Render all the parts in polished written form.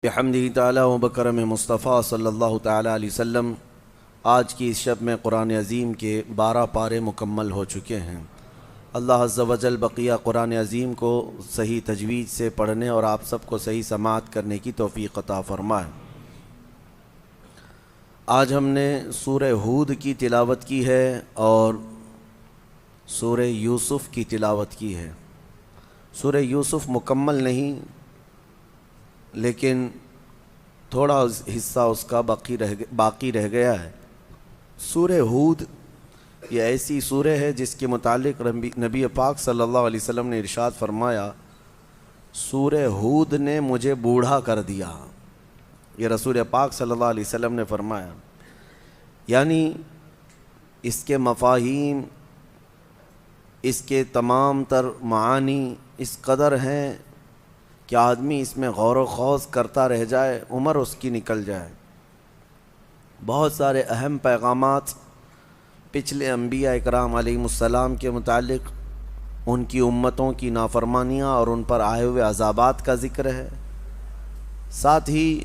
بحمدہ تعالی و بکرم مصطفیٰ صلی اللہ تعالی علیہ وسلم۔ آج کی اس شب میں قرآن عظیم کے 12 پارے مکمل ہو چکے ہیں۔ اللہ عز و جل بقیہ قرآن عظیم کو صحیح تجوید سے پڑھنے اور آپ سب کو صحیح سماعت کرنے کی توفیق عطا فرمائے۔ آج ہم نے سورہ ہود کی تلاوت کی ہے اور سورہ یوسف کی تلاوت کی ہے۔ سورہ یوسف مکمل نہیں، لیکن تھوڑا حصہ اس کا باقی رہ گیا ہے۔ سورہ ہود یہ ایسی سورہ ہے جس کے متعلق نبی پاک صلی اللہ علیہ وسلم نے ارشاد فرمایا، سورہ ہود نے مجھے بوڑھا کر دیا۔ یہ رسول پاک صلی اللہ علیہ وسلم نے فرمایا، یعنی اس کے مفاہیم، اس کے تمام تر معانی اس قدر ہیں کہ آدمی اس میں غور و خوض کرتا رہ جائے، عمر اس کی نکل جائے۔ بہت سارے اہم پیغامات پچھلے انبیاء اکرام علیہم السلام کے متعلق، ان کی امتوں کی نافرمانیاں اور ان پر آئے ہوئے عذابات کا ذکر ہے۔ ساتھ ہی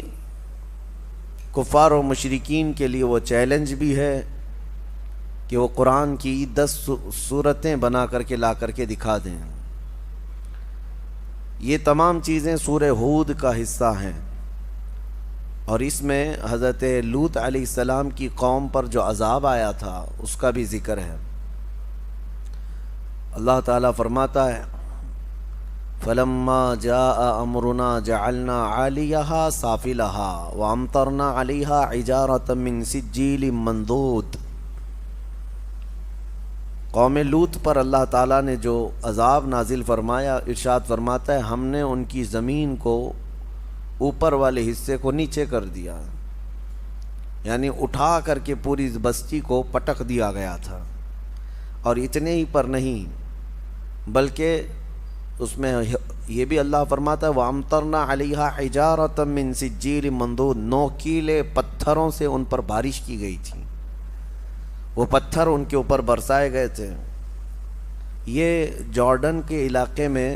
کفار و مشرکین کے لیے وہ چیلنج بھی ہے کہ وہ قرآن کی 10 صورتیں بنا کر کے لا کر کے دکھا دیں۔ یہ تمام چیزیں سورہ ہود کا حصہ ہیں، اور اس میں حضرت لوط علیہ السلام کی قوم پر جو عذاب آیا تھا اس کا بھی ذکر ہے۔ اللہ تعالیٰ فرماتا ہے، فَلَمَّا جَاءَ أَمْرُنَا جَعَلْنَا عَالِيَهَا سَافِلَهَا وَأَمْطَرْنَا عَلَيْهَا حِجَارَةً مِّن سِجِّيلٍ مَّنضُودٍ۔ قوم لوط پر اللہ تعالیٰ نے جو عذاب نازل فرمایا، ارشاد فرماتا ہے، ہم نے ان کی زمین کو اوپر والے حصے کو نیچے کر دیا، یعنی اٹھا کر کے پوری بستی کو پٹک دیا گیا تھا۔ اور اتنے ہی پر نہیں، بلکہ اس میں یہ بھی اللہ فرماتا ہے، وَأَمْطَرْنَا عَلَيْهَا حِجَارَةً مِّن سِجِّيلٍ مَّنضُودٍ، نوکیلے پتھروں سے ان پر بارش کی گئی تھی، وہ پتھر ان کے اوپر برسائے گئے تھے۔ یہ جارڈن کے علاقے میں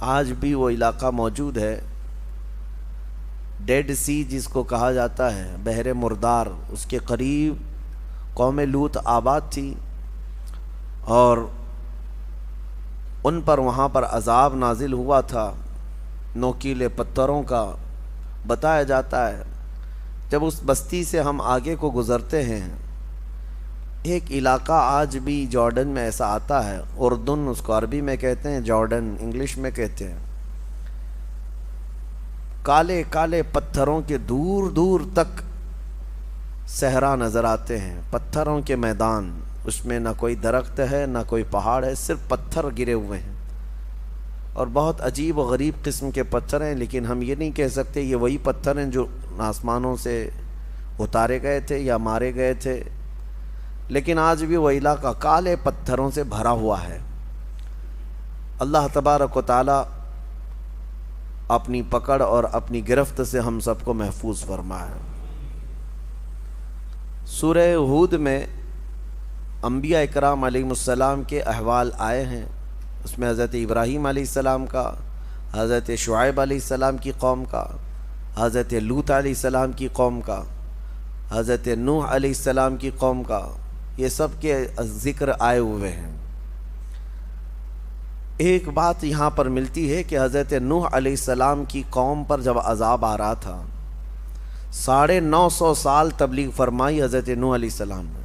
آج بھی وہ علاقہ موجود ہے، ڈیڈ سی جس کو کہا جاتا ہے، بحر مردار، اس کے قریب قوم لوط آباد تھی، اور ان پر وہاں پر عذاب نازل ہوا تھا نوکیلے پتھروں کا۔ بتایا جاتا ہے جب اس بستی سے ہم آگے کو گزرتے ہیں، ایک علاقہ آج بھی جارڈن میں ایسا آتا ہے، اردن اس کو عربی میں کہتے ہیں، جارڈن انگلش میں کہتے ہیں۔ کالے کالے پتھروں کے دور دور تک صحرا نظر آتے ہیں، پتھروں کے میدان، اس میں نہ کوئی درخت ہے نہ کوئی پہاڑ ہے، صرف پتھر گرے ہوئے ہیں، اور بہت عجیب و غریب قسم کے پتھر ہیں۔ لیکن ہم یہ نہیں کہہ سکتے یہ وہی پتھر ہیں جو آسمانوں سے اتارے گئے تھے یا مارے گئے تھے، لیکن آج بھی وہ علاقہ کالے پتھروں سے بھرا ہوا ہے۔ اللہ تبارک و تعالی اپنی پکڑ اور اپنی گرفت سے ہم سب کو محفوظ فرمائے۔ سورہ ہود میں انبیاء اکرام علیہم السلام کے احوال آئے ہیں۔ اس میں حضرت ابراہیم علیہ السلام کا، حضرت شعیب علیہ السلام کی قوم کا، حضرت لوط علیہ السلام کی قوم کا، حضرت نوح علیہ السلام کی قوم کا، یہ سب کے ذکر آئے ہوئے ہیں۔ ایک بات یہاں پر ملتی ہے کہ حضرت نوح علیہ السلام کی قوم پر جب عذاب آ رہا تھا، 950 سال تبلیغ فرمائی حضرت نوح علیہ السلام نے،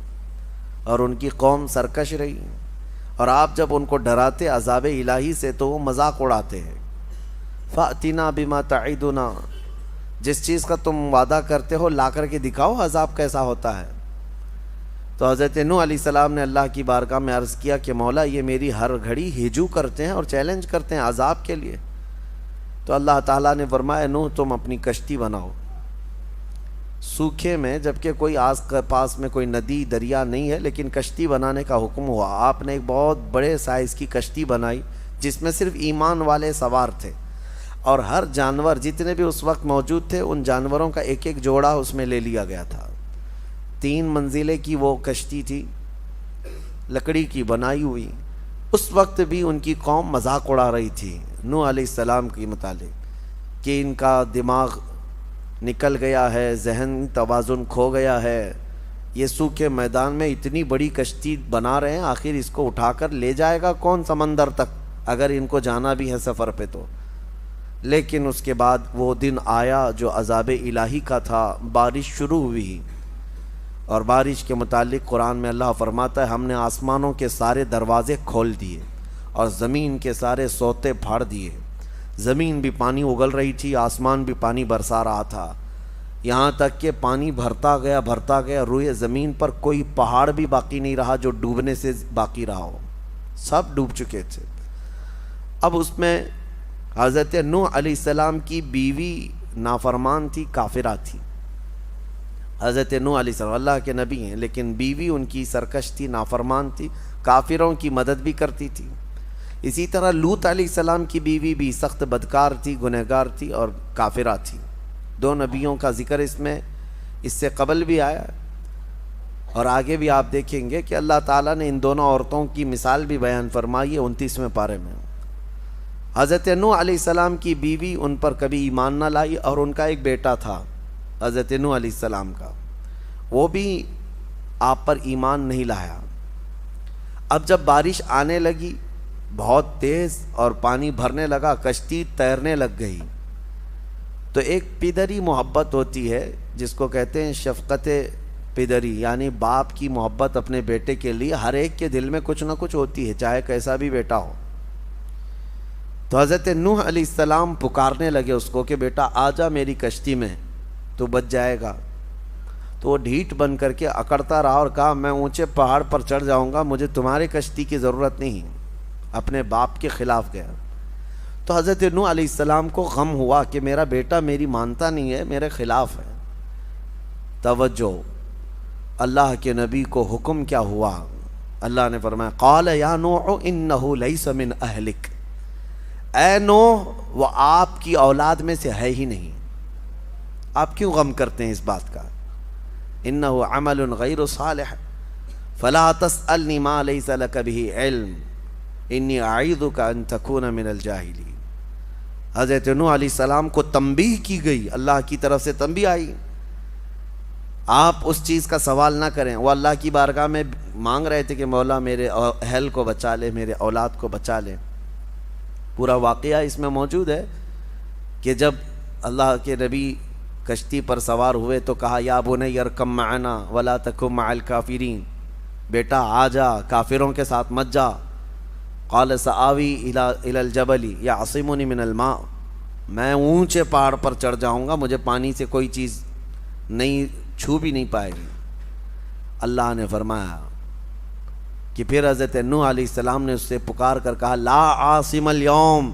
اور ان کی قوم سرکش رہی، اور آپ جب ان کو ڈراتے عذاب الہی سے تو وہ مذاق اڑاتے ہیں۔ فَأْتِنَا بِمَا تَعِدُنَا، جس چیز کا تم وعدہ کرتے ہو لا کر کے دکھاؤ عذاب کیسا ہوتا ہے۔ تو حضرت نوح علیہ السلام نے اللہ کی بارگاہ میں عرض کیا کہ مولا، یہ میری ہر گھڑی ہجو کرتے ہیں اور چیلنج کرتے ہیں عذاب کے لیے۔ تو اللہ تعالیٰ نے فرمایا، نوح تم اپنی کشتی بناؤ سوکھے میں، جبکہ کوئی آس پاس میں کوئی ندی دریا نہیں ہے، لیکن کشتی بنانے کا حکم ہوا۔ آپ نے ایک بہت بڑے سائز کی کشتی بنائی جس میں صرف ایمان والے سوار تھے، اور ہر جانور جتنے بھی اس وقت موجود تھے ان جانوروں کا ایک ایک جوڑا اس میں لے لیا گیا تھا۔ 3 منزلیں کی وہ کشتی تھی، لکڑی کی بنائی ہوئی۔ اس وقت بھی ان کی قوم مذاق اڑا رہی تھی نوح علیہ السلام کے متعلق، کہ ان کا دماغ نکل گیا ہے، ذہن توازن کھو گیا ہے، یہ سوکھے میدان میں اتنی بڑی کشتی بنا رہے ہیں، آخر اس کو اٹھا کر لے جائے گا کون سمندر تک اگر ان کو جانا بھی ہے سفر پہ تو۔ لیکن اس کے بعد وہ دن آیا جو عذاب الہی کا تھا، بارش شروع ہوئی، اور بارش کے متعلق قرآن میں اللہ فرماتا ہے ہم نے آسمانوں کے سارے دروازے کھول دیے اور زمین کے سارے سوتے پھاڑ دیے۔ زمین بھی پانی اگل رہی تھی، آسمان بھی پانی برسا رہا تھا، یہاں تک کہ پانی بھرتا گیا، روئے زمین پر کوئی پہاڑ بھی باقی نہیں رہا جو ڈوبنے سے باقی رہا ہو، سب ڈوب چکے تھے۔ اب اس میں حضرت نوح علیہ السلام کی بیوی نافرمان تھی، کافرہ تھی۔ حضرت نوح علیہ السلام اللہ کے نبی ہیں، لیکن بیوی ان کی سرکش تھی، نافرمان تھی، کافروں کی مدد بھی کرتی تھی۔ اسی طرح لوط علیہ السلام کی بیوی بھی سخت بدکار تھی، گنہگار تھی اور کافرہ تھی۔ دو نبیوں کا ذکر اس سے قبل بھی آیا، اور آگے بھی آپ دیکھیں گے کہ اللہ تعالیٰ نے ان دونوں عورتوں کی مثال بھی بیان فرمائی ہے 29ویں پارے میں۔ حضرت نوح علیہ السلام کی بیوی ان پر کبھی ایمان نہ لائی، اور ان کا ایک بیٹا تھا حضرت نوح علیہ السلام کا، وہ بھی آپ پر ایمان نہیں لایا۔ اب جب بارش آنے لگی بہت تیز اور پانی بھرنے لگا، کشتی تیرنے لگ گئی، تو ایک پدری محبت ہوتی ہے جس کو کہتے ہیں شفقت پدری، یعنی باپ کی محبت اپنے بیٹے کے لیے ہر ایک کے دل میں کچھ نہ کچھ ہوتی ہے، چاہے کیسا بھی بیٹا ہو۔ تو حضرت نوح علیہ السلام پکارنے لگے اس کو کہ بیٹا آ جا میری کشتی میں، تو بچ جائے گا۔ تو وہ ڈھیٹ بن کر کے اکڑتا رہا اور کہا میں اونچے پہاڑ پر چڑھ جاؤں گا، مجھے تمہاری کشتی کی ضرورت نہیں، اپنے باپ کے خلاف گیا۔ تو حضرت نوح علیہ السلام کو غم ہوا کہ میرا بیٹا میری مانتا نہیں ہے، میرے خلاف ہے۔ توجہ، اللہ کے نبی کو حکم کیا ہوا؟ اللہ نے فرمایا قال یا نوح انہ لیس من اہلک، اے نوح وہ آپ کی اولاد میں سے ہے ہی نہیں، آپ کیوں غم کرتے ہیں اس بات کا؟ انہ عمل غیر صالح فلا تسألنی ما لیس لک بہ علم انی اعیذک ان تکون من الجاہلین۔ حضرت نوح علیہ السلام کو تنبیہ کی گئی، اللہ کی طرف سے تنبیہ آئی آپ اس چیز کا سوال نہ کریں۔ وہ اللہ کی بارگاہ میں مانگ رہے تھے کہ مولا میرے اہل کو بچا لے، میرے اولاد کو بچا لے۔ پورا واقعہ اس میں موجود ہے کہ جب اللہ کے نبی کشتی پر سوار ہوئے تو کہا یا بنی ارکب معنا ولا تکن مع الکافرین، بیٹا آ جا کافروں کے ساتھ مت جا۔ قال سآوی الی الجبل یعصمنی من الماء، میں اونچے پہاڑ پر چڑھ جاؤں گا، مجھے پانی سے کوئی چیز نہیں چھو بھی نہیں پائے گی۔ اللہ نے فرمایا کہ پھر حضرت نوح علیہ السلام نے اس سے پکار کر کہا لا عاصم اليوم،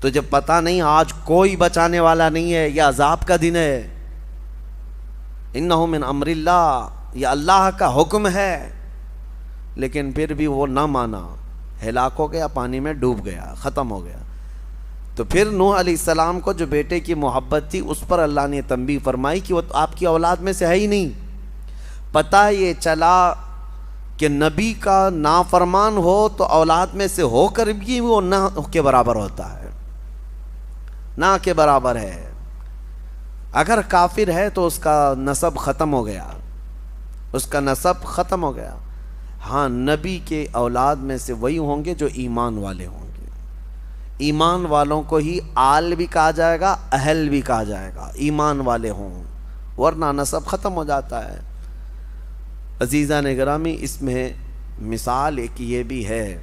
تجھے پتہ نہیں آج کوئی بچانے والا نہیں ہے، یہ عذاب کا دن ہے، انہ من امر اللہ، یہ اللہ کا حکم ہے۔ لیکن پھر بھی وہ نہ مانا، ہلاک ہو گیا، پانی میں ڈوب گیا، ختم ہو گیا۔ تو پھر نوح علیہ السلام کو جو بیٹے کی محبت تھی اس پر اللہ نے تنبیہ فرمائی کہ وہ آپ کی اولاد میں سے ہے ہی نہیں۔ پتہ یہ چلا کہ نبی کا نافرمان ہو تو اولاد میں سے ہو کر بھی وہ نہ کے برابر ہوتا ہے، نہ کے برابر ہے۔ اگر کافر ہے تو اس کا نسب ختم ہو گیا، اس کا نسب ختم ہو گیا۔ ہاں نبی کے اولاد میں سے وہی ہوں گے جو ایمان والے ہوں گے، ایمان والوں کو ہی آل بھی کہا جائے گا، اہل بھی کہا جائے گا، ایمان والے ہوں، ورنہ نسب ختم ہو جاتا ہے۔ عزیزان گرامی، اس میں مثال ایک یہ بھی ہے،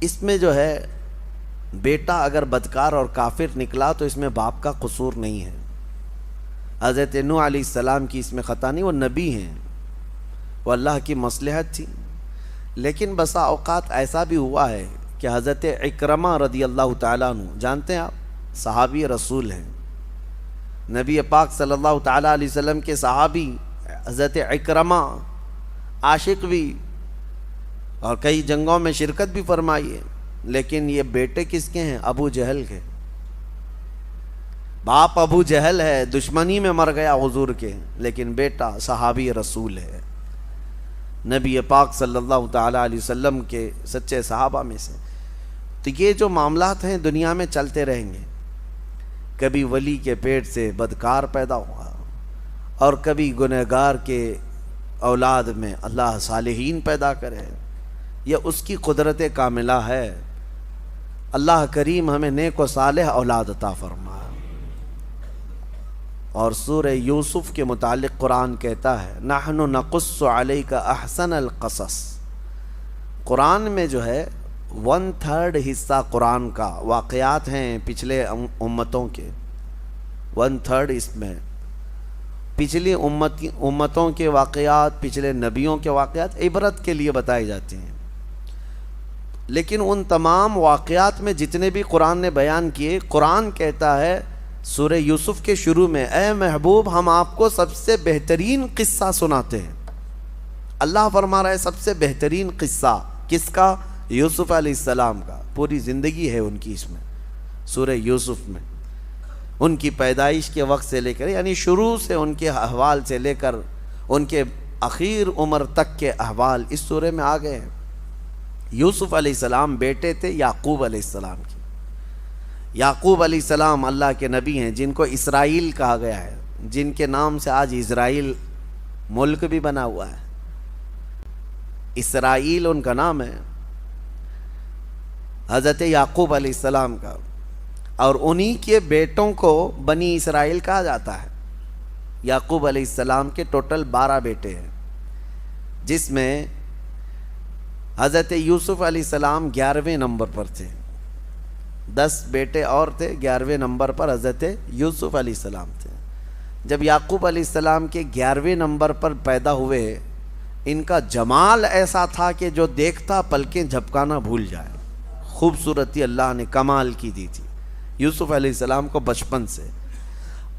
اس میں جو ہے بیٹا اگر بدکار اور کافر نکلا تو اس میں باپ کا قصور نہیں ہے۔ حضرت نوح علیہ السلام کی اس میں خطا نہیں، وہ نبی ہیں، وہ اللہ کی مصلحت تھی۔ لیکن بسا اوقات ایسا بھی ہوا ہے کہ حضرت اکرمہ رضی اللہ تعالیٰ عنہ، جانتے ہیں آپ صحابی رسول ہیں، نبی پاک صلی اللہ تعالیٰ علیہ وسلم کے صحابی حضرت اکرمہ، عاشق بھی اور کئی جنگوں میں شرکت بھی فرمائی ہے، لیکن یہ بیٹے کس کے ہیں؟ ابو جہل کے۔ باپ ابو جہل ہے، دشمنی میں مر گیا حضور کے، لیکن بیٹا صحابی رسول ہے، نبی پاک صلی اللہ تعالیٰ علیہ وسلم کے سچے صحابہ میں سے۔ تو یہ جو معاملات ہیں دنیا میں چلتے رہیں گے۔ کبھی ولی کے پیٹ سے بدکار پیدا ہوا اور کبھی گنہگار کے اولاد میں اللہ صالحین پیدا کرے، یہ اس کی قدرت کاملہ ہے۔ اللہ کریم ہمیں نیک و صالح اولاد عطا فرما۔ اور سورہ یوسف کے متعلق قرآن کہتا ہے نحن نقص علیک احسن القصص۔ قرآن میں جو ہے 1/3 حصہ قرآن کا واقعات ہیں پچھلے امتوں کے، 1/3 اس میں پچھلی امتوں کے واقعات، پچھلے نبیوں کے واقعات عبرت کے لیے بتائے جاتے ہیں۔ لیکن ان تمام واقعات میں جتنے بھی قرآن نے بیان کیے، قرآن کہتا ہے سورہ یوسف کے شروع میں اے محبوب ہم آپ کو سب سے بہترین قصہ سناتے ہیں۔ اللہ فرما رہا ہے سب سے بہترین قصہ کس کا؟ یوسف علیہ السلام کا۔ پوری زندگی ہے ان کی اس میں، سورہ یوسف میں، ان کی پیدائش کے وقت سے لے کر، یعنی شروع سے ان کے احوال سے لے کر ان کے اخیر عمر تک کے احوال اس سورہ میں آ گئے ہیں۔ یوسف علیہ السلام بیٹے تھے یعقوب علیہ السلام کی۔ یعقوب علیہ السلام اللہ کے نبی ہیں جن کو اسرائیل کہا گیا ہے، جن کے نام سے آج اسرائیل ملک بھی بنا ہوا ہے۔ اسرائیل ان کا نام ہے، حضرت یعقوب علیہ السلام کا، اور انہی کے بیٹوں کو بنی اسرائیل کہا جاتا ہے۔ یعقوب علیہ السلام کے ٹوٹل 12 بیٹے ہیں، جس میں حضرت یوسف علیہ السلام 11ویں نمبر پر تھے۔ 10 بیٹے اور تھے، 11ویں نمبر پر حضرت یوسف علیہ السلام تھے۔ جب یعقوب علیہ السلام کے 11ویں نمبر پر پیدا ہوئے، ان کا جمال ایسا تھا کہ جو دیکھتا پلکیں جھپکانا بھول جائے۔ خوبصورتی اللہ نے کمال کی دی تھی یوسف علیہ السلام کو بچپن سے۔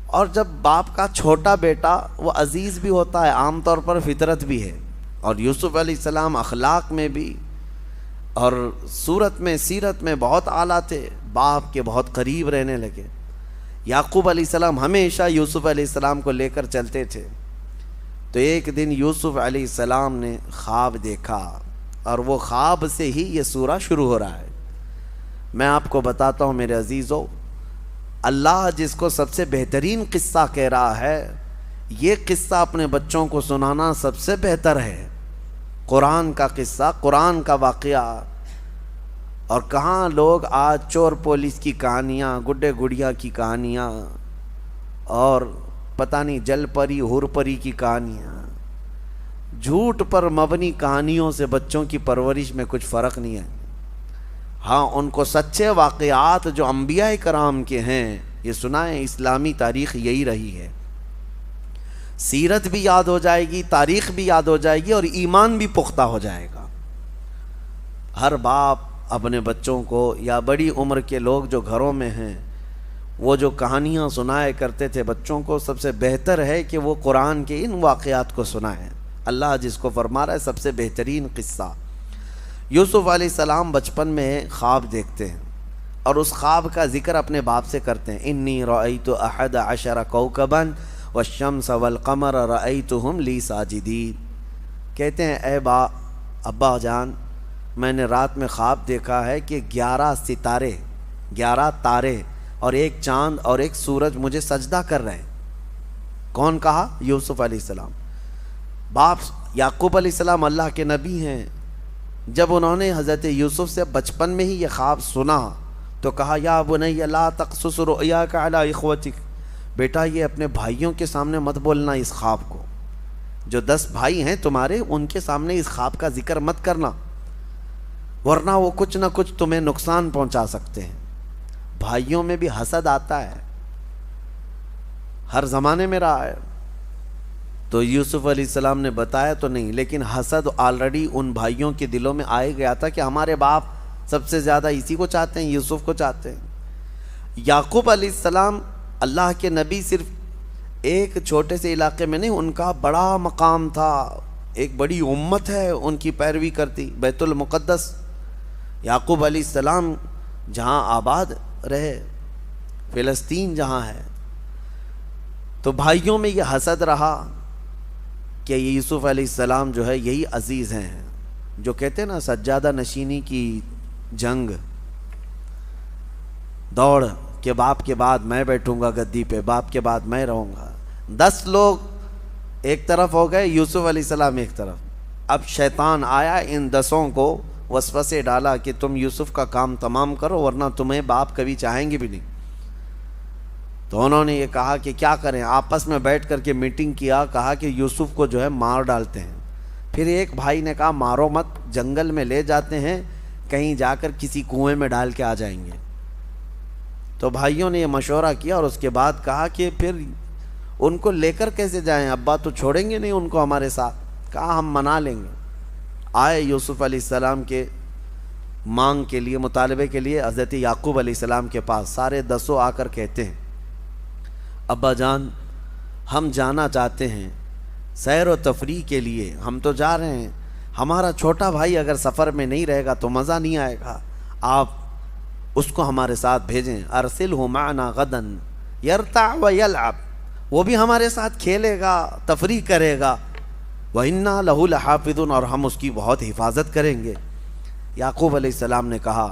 اور جب باپ کا چھوٹا بیٹا وہ عزیز بھی ہوتا ہے، عام طور پر فطرت بھی ہے، اور یوسف علیہ السلام اخلاق میں بھی اور صورت میں سیرت میں بہت اعلیٰ تھے، باپ کے بہت قریب رہنے لگے۔ یعقوب علیہ السلام ہمیشہ یوسف علیہ السلام کو لے کر چلتے تھے۔ تو ایک دن یوسف علیہ السلام نے خواب دیکھا، اور وہ خواب سے ہی یہ سورہ شروع ہو رہا ہے۔ میں آپ کو بتاتا ہوں میرے عزیزو، اللہ جس کو سب سے بہترین قصہ کہہ رہا ہے، یہ قصہ اپنے بچوں کو سنانا سب سے بہتر ہے۔ قرآن کا قصہ، قرآن کا واقعہ۔ اور کہاں لوگ آج چور پولیس کی کہانیاں، گڈے گڑیا کی کہانیاں، اور پتہ نہیں جل پری ہور پری کی کہانیاں، جھوٹ پر مبنی کہانیوں سے بچوں کی پرورش میں کچھ فرق نہیں ہے۔ ہاں ان کو سچے واقعات جو انبیاء کرام کے ہیں یہ سنائیں۔ اسلامی تاریخ یہی رہی ہے، سیرت بھی یاد ہو جائے گی، تاریخ بھی یاد ہو جائے گی، اور ایمان بھی پختہ ہو جائے گا۔ ہر باپ اپنے بچوں کو، یا بڑی عمر کے لوگ جو گھروں میں ہیں، وہ جو کہانیاں سنائے کرتے تھے بچوں کو، سب سے بہتر ہے کہ وہ قرآن کے ان واقعات کو سنائیں۔ اللہ جس کو فرما رہا ہے سب سے بہترین قصہ۔ یوسف علیہ السلام بچپن میں خواب دیکھتے ہیں، اور اس خواب کا ذکر اپنے باپ سے کرتے ہیں۔ انی رأیت 11 کوکبا والشمس والقمر رأیتہم لی ساجدین۔ کہتے ہیں اے ابا جان، میں نے رات میں خواب دیکھا ہے کہ 11 ستارے، 11 تارے اور ایک چاند اور ایک سورج مجھے سجدہ کر رہے ہیں۔ کون کہا؟ یوسف علیہ السلام۔ باپ یعقوب علیہ السلام اللہ کے نبی ہیں، جب انہوں نے حضرت یوسف سے بچپن میں ہی یہ خواب سنا تو کہا یا بنی لا تقصص رؤیاک علی اخوتک، بیٹا یہ اپنے بھائیوں کے سامنے مت بولنا اس خواب کو، جو 10 بھائی ہیں تمہارے ان کے سامنے اس خواب کا ذکر مت کرنا، ورنہ وہ کچھ نہ کچھ تمہیں نقصان پہنچا سکتے ہیں۔ بھائیوں میں بھی حسد آتا ہے، ہر زمانے میں رہا ہے۔ تو یوسف علیہ السلام نے بتایا تو نہیں، لیکن حسد آلریڈی ان بھائیوں کے دلوں میں آئے گیا تھا کہ ہمارے باپ سب سے زیادہ اسی کو چاہتے ہیں، یوسف کو چاہتے ہیں۔ یعقوب علیہ السلام اللہ کے نبی صرف ایک چھوٹے سے علاقے میں نہیں، ان کا بڑا مقام تھا، ایک بڑی امت ہے ان کی پیروی کرتی۔ بیت المقدس یعقوب علیہ السلام جہاں آباد رہے، فلسطین جہاں ہے، تو بھائیوں میں یہ حسد رہا کہ یوسف علیہ السلام جو ہے یہی عزیز ہیں، جو کہتے ہیں نا سجادہ نشینی کی جنگ، دوڑ کہ باپ کے بعد میں بیٹھوں گا گدی پہ، باپ کے بعد میں رہوں گا۔ 10 لوگ ایک طرف ہو گئے، یوسف علیہ السلام ایک طرف۔ اب شیطان آیا، ان 10 کو وسوسے ڈالا کہ تم یوسف کا کام تمام کرو ورنہ تمہیں باپ کبھی چاہیں گے بھی نہیں۔ تو انہوں نے یہ کہا کہ کیا کریں، آپس میں بیٹھ کر کے میٹنگ کیا، کہا کہ یوسف کو جو ہے مار ڈالتے ہیں۔ پھر ایک بھائی نے کہا مارو مت، جنگل میں لے جاتے ہیں، کہیں جا کر کسی کنویں میں ڈال کے آ جائیں گے۔ تو بھائیوں نے یہ مشورہ کیا اور اس کے بعد کہا کہ پھر ان کو لے کر کیسے جائیں، ابا تو چھوڑیں گے نہیں ان کو ہمارے ساتھ۔ کہا ہم منا لیں گے۔ آئے یوسف علیہ السلام کے مانگ کے لیے، مطالبے کے لیے حضرت یعقوب علیہ السلام کے پاس۔ سارے 10 آ کر کہتے ہیں ابا جان ہم جانا چاہتے ہیں سیر و تفریح کے لیے، ہم تو جا رہے ہیں، ہمارا چھوٹا بھائی اگر سفر میں نہیں رہے گا تو مزہ نہیں آئے گا، آپ اس کو ہمارے ساتھ بھیجیں۔ ارسلہ معنا غدا یرتع و یلعب، وہ بھی ہمارے ساتھ کھیلے گا، تفریح کرے گا۔ وَإِنَّا لَهُ لَحَافِظُونَ، اور ہم اس کی بہت حفاظت کریں گے۔ یعقوب علیہ السلام نے کہا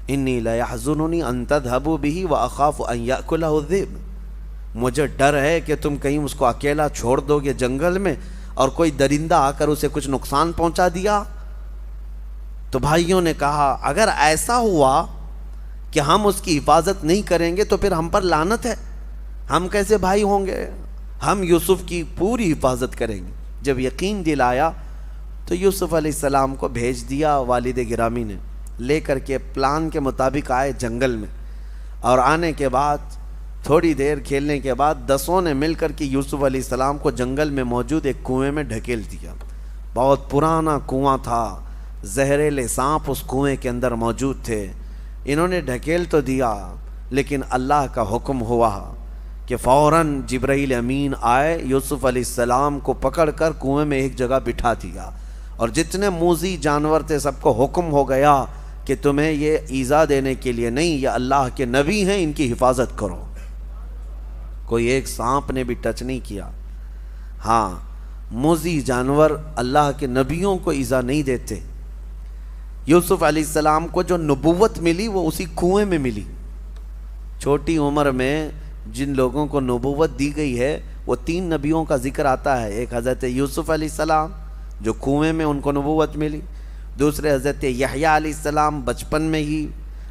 انی لَيَحْزُنُنِي أَن تَذْهَبُوا بِهِ وَأَخَافُ أَن يَأْكُلَهُ الذِّئْبُ، مجھے ڈر ہے کہ تم کہیں اس کو اکیلا چھوڑ دو گے جنگل میں اور کوئی درندہ آ کر اسے کچھ نقصان پہنچا دیا۔ تو بھائیوں نے کہا اگر ایسا ہوا کہ ہم اس کی حفاظت نہیں کریں گے تو پھر ہم پر لعنت ہے، ہم کیسے بھائی ہوں گے، ہم یوسف کی پوری حفاظت کریں گے۔ جب یقین دلایا تو یوسف علیہ السلام کو بھیج دیا والد گرامی نے، لے کر کے پلان کے مطابق آئے جنگل میں، اور آنے کے بعد تھوڑی دیر کھیلنے کے بعد 10 نے مل کر کے یوسف علیہ السلام کو جنگل میں موجود ایک کنویں میں ڈھکیل دیا۔ بہت پرانا کنواں تھا، زہریلے سانپ اس کنویں کے اندر موجود تھے۔ انہوں نے ڈھکیل تو دیا لیکن اللہ کا حکم ہوا کہ فوراً جبرائیل امین آئے، یوسف علیہ السلام کو پکڑ کر کنویں میں ایک جگہ بٹھا دیا، اور جتنے موذی جانور تھے سب کو حکم ہو گیا کہ تمہیں یہ ایذا دینے کے لیے نہیں، یہ اللہ کے نبی ہیں، ان کی حفاظت کرو۔ کوئی ایک سانپ نے بھی ٹچ نہیں کیا۔ ہاں، موذی جانور اللہ کے نبیوں کو ایذا نہیں دیتے۔ یوسف علیہ السلام کو جو نبوت ملی وہ اسی کنویں میں ملی۔ چھوٹی عمر میں جن لوگوں کو نبوت دی گئی ہے وہ 3 نبیوں کا ذکر آتا ہے۔ ایک حضرت یوسف علیہ السلام جو کنویں میں ان کو نبوت ملی، دوسرے حضرت یحییٰ علیہ السلام بچپن میں ہی،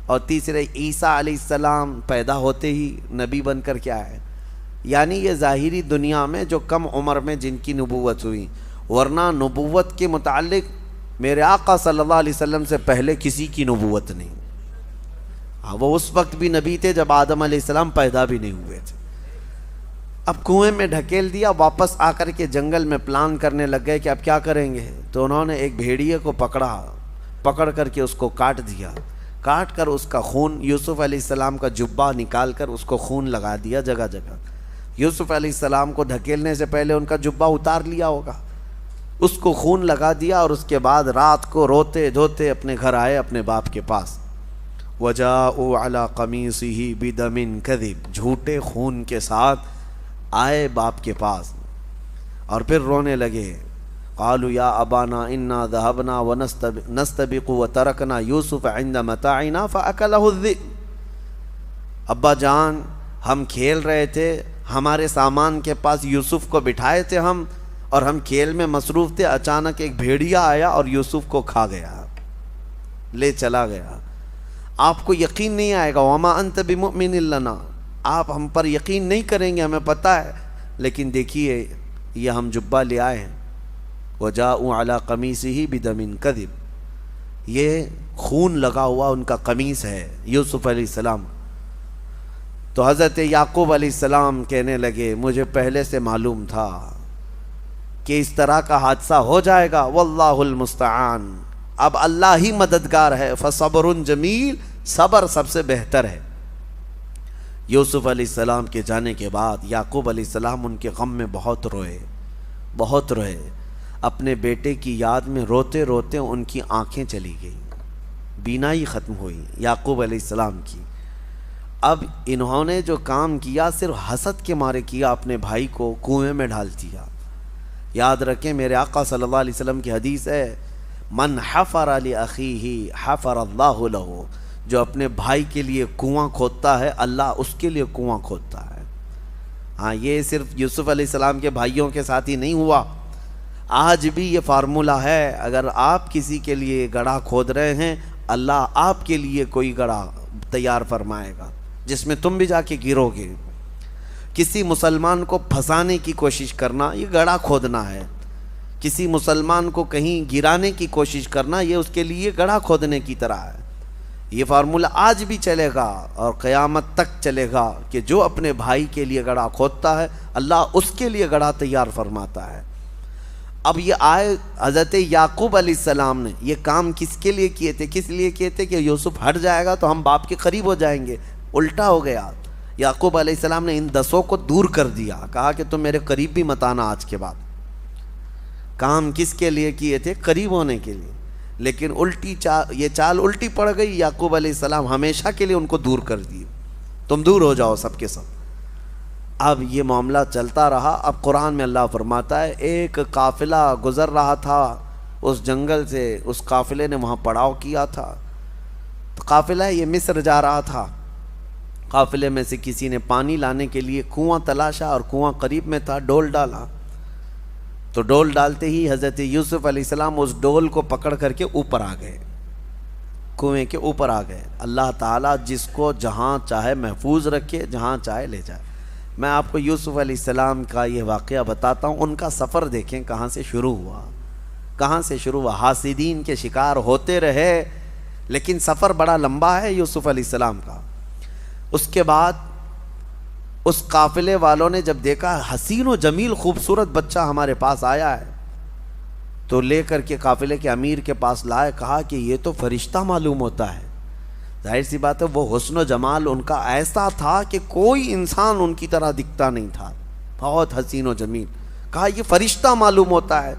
اور تیسرے عیسیٰ علیہ السلام پیدا ہوتے ہی نبی بن کر کے آئے۔ یعنی یہ ظاہری دنیا میں جو کم عمر میں جن کی نبوت ہوئی، ورنہ نبوت کے متعلق میرے آقا صلی اللہ علیہ وسلم سے پہلے کسی کی نبوت نہیں۔ ہاں، وہ اس وقت بھی نبی تھے جب آدم علیہ السلام پیدا بھی نہیں ہوئے تھے۔ اب کنویں میں ڈھکیل دیا، واپس آ کر کے جنگل میں پلان کرنے لگ گئے کہ اب کیا کریں گے۔ تو انہوں نے ایک بھیڑیے کو پکڑ کر کے اس کو کاٹ دیا، کاٹ کر اس کا خون، یوسف علیہ السلام کا جبہ نکال کر اس کو خون لگا دیا جگہ جگہ۔ یوسف علیہ السلام کو دھکیلنے سے پہلے ان کا جبہ اتار لیا ہوگا، اس کو خون لگا دیا، اور اس کے بعد رات کو روتے دھوتے اپنے گھر آئے اپنے باپ کے پاس۔ وَجَاءُوا عَلَىٰ قَمِيصِهِ بِدَمٍ كَذِبٍ، جھوٹے خون کے ساتھ آئے باپ کے پاس اور پھر رونے لگے۔ قالوا یا ابانا انا ذهبنا ونستبق وتركنا يوسف عند متاعنا فاكله الذئب، ابا جان ہم کھیل رہے تھے، ہمارے سامان کے پاس یوسف کو بٹھائے تھے ہم، اور ہم کھیل میں مصروف تھے، اچانک ایک بھیڑیا آیا اور یوسف کو کھا گیا، لے چلا گیا۔ آپ کو یقین نہیں آئے گا، وما انت بمؤمن لنا، آپ ہم پر یقین نہیں کریں گے، ہمیں پتہ ہے، لیکن دیکھیے یہ ہم جبہ لے آئے ہیں۔ وجاءوا علی قمیصہ بدم کذب، یہ خون لگا ہوا ان کا قمیص ہے یوسف علیہ السلام۔ تو حضرت یعقوب علیہ السلام کہنے لگے مجھے پہلے سے معلوم تھا کہ اس طرح کا حادثہ ہو جائے گا، واللہ المستعان، اب اللہ ہی مددگار ہے، فصبر جمیل، صبر سب سے بہتر ہے۔ یوسف علیہ السلام کے جانے کے بعد یعقوب علیہ السلام ان کے غم میں بہت روئے، اپنے بیٹے کی یاد میں روتے روتے ان کی آنکھیں چلی گئیں، بینائی ختم ہوئی یعقوب علیہ السلام کی۔ اب انہوں نے جو کام کیا صرف حسد کے مارے کیا، اپنے بھائی کو کنویں میں ڈال دیا۔ یاد رکھیں میرے آقا صلی اللہ علیہ وسلم کی حدیث ہے، من حفر لاخیہ حفر اللہ لہ، جو اپنے بھائی کے لیے کنواں کھودتا ہے اللہ اس کے لیے کنواں کھودتا ہے۔ ہاں، یہ صرف یوسف علیہ السلام کے بھائیوں کے ساتھ ہی نہیں ہوا، آج بھی یہ فارمولہ ہے۔ اگر آپ کسی کے لیے گڑھا کھود رہے ہیں، اللہ آپ کے لیے کوئی گڑھا تیار فرمائے گا جس میں تم بھی جا کے گرو گے۔ کسی مسلمان کو پھنسانے کی کوشش کرنا یہ گڑھا کھودنا ہے، کسی مسلمان کو کہیں گرانے کی کوشش کرنا یہ اس کے لیے گڑھا کھودنے کی طرح ہے۔ یہ فارمولہ آج بھی چلے گا اور قیامت تک چلے گا کہ جو اپنے بھائی کے لیے گڑھا کھودتا ہے اللہ اس کے لیے گڑھا تیار فرماتا ہے۔ اب یہ آئے حضرت یعقوب علیہ السلام نے یہ کام کس کے لیے کیے تھے؟ کس لیے کیے تھے کہ یوسف ہٹ جائے گا تو ہم باپ کے قریب ہو جائیں گے۔ الٹا ہو گیا، یعقوب علیہ السلام نے ان 10 کو دور کر دیا، کہا کہ تم میرے قریب بھی مت آنا آج کے بعد۔ کام کس کے لیے کیے تھے؟ قریب ہونے کے لیے، لیکن یہ چال الٹی پڑ گئی۔ یعقوب علیہ السلام ہمیشہ کے لیے ان کو دور کر دیے، تم دور ہو جاؤ سب کے سب۔ اب یہ معاملہ چلتا رہا۔ اب قرآن میں اللہ فرماتا ہے ایک قافلہ گزر رہا تھا اس جنگل سے، اس قافلے نے وہاں پڑاؤ کیا تھا۔ تو قافلہ یہ مصر جا رہا تھا، قافلے میں سے کسی نے پانی لانے کے لیے کنواں تلاشا اور کنواں قریب میں تھا، ڈول ڈالا تو ڈول ڈالتے ہی حضرت یوسف علیہ السلام اس ڈول کو پکڑ کر کے اوپر آ گئے، کنویں کے اوپر آ گئے۔ اللہ تعالیٰ جس کو جہاں چاہے محفوظ رکھے، جہاں چاہے لے جائے۔ میں آپ کو یوسف علیہ السلام کا یہ واقعہ بتاتا ہوں، ان کا سفر دیکھیں کہاں سے شروع ہوا، کہاں سے شروع ہوا۔ حاسدین کے شکار ہوتے رہے لیکن سفر بڑا لمبا ہے یوسف علیہ السلام کا۔ اس کے بعد اس قافلے والوں نے جب دیکھا حسین و جمیل خوبصورت بچہ ہمارے پاس آیا ہے تو لے کر کے قافلے کے امیر کے پاس لائے، کہا کہ یہ تو فرشتہ معلوم ہوتا ہے۔ ظاہر سی بات ہے وہ حسن و جمال ان کا ایسا تھا کہ کوئی انسان ان کی طرح دکھتا نہیں تھا، بہت حسین و جمیل۔ کہا یہ فرشتہ معلوم ہوتا ہے۔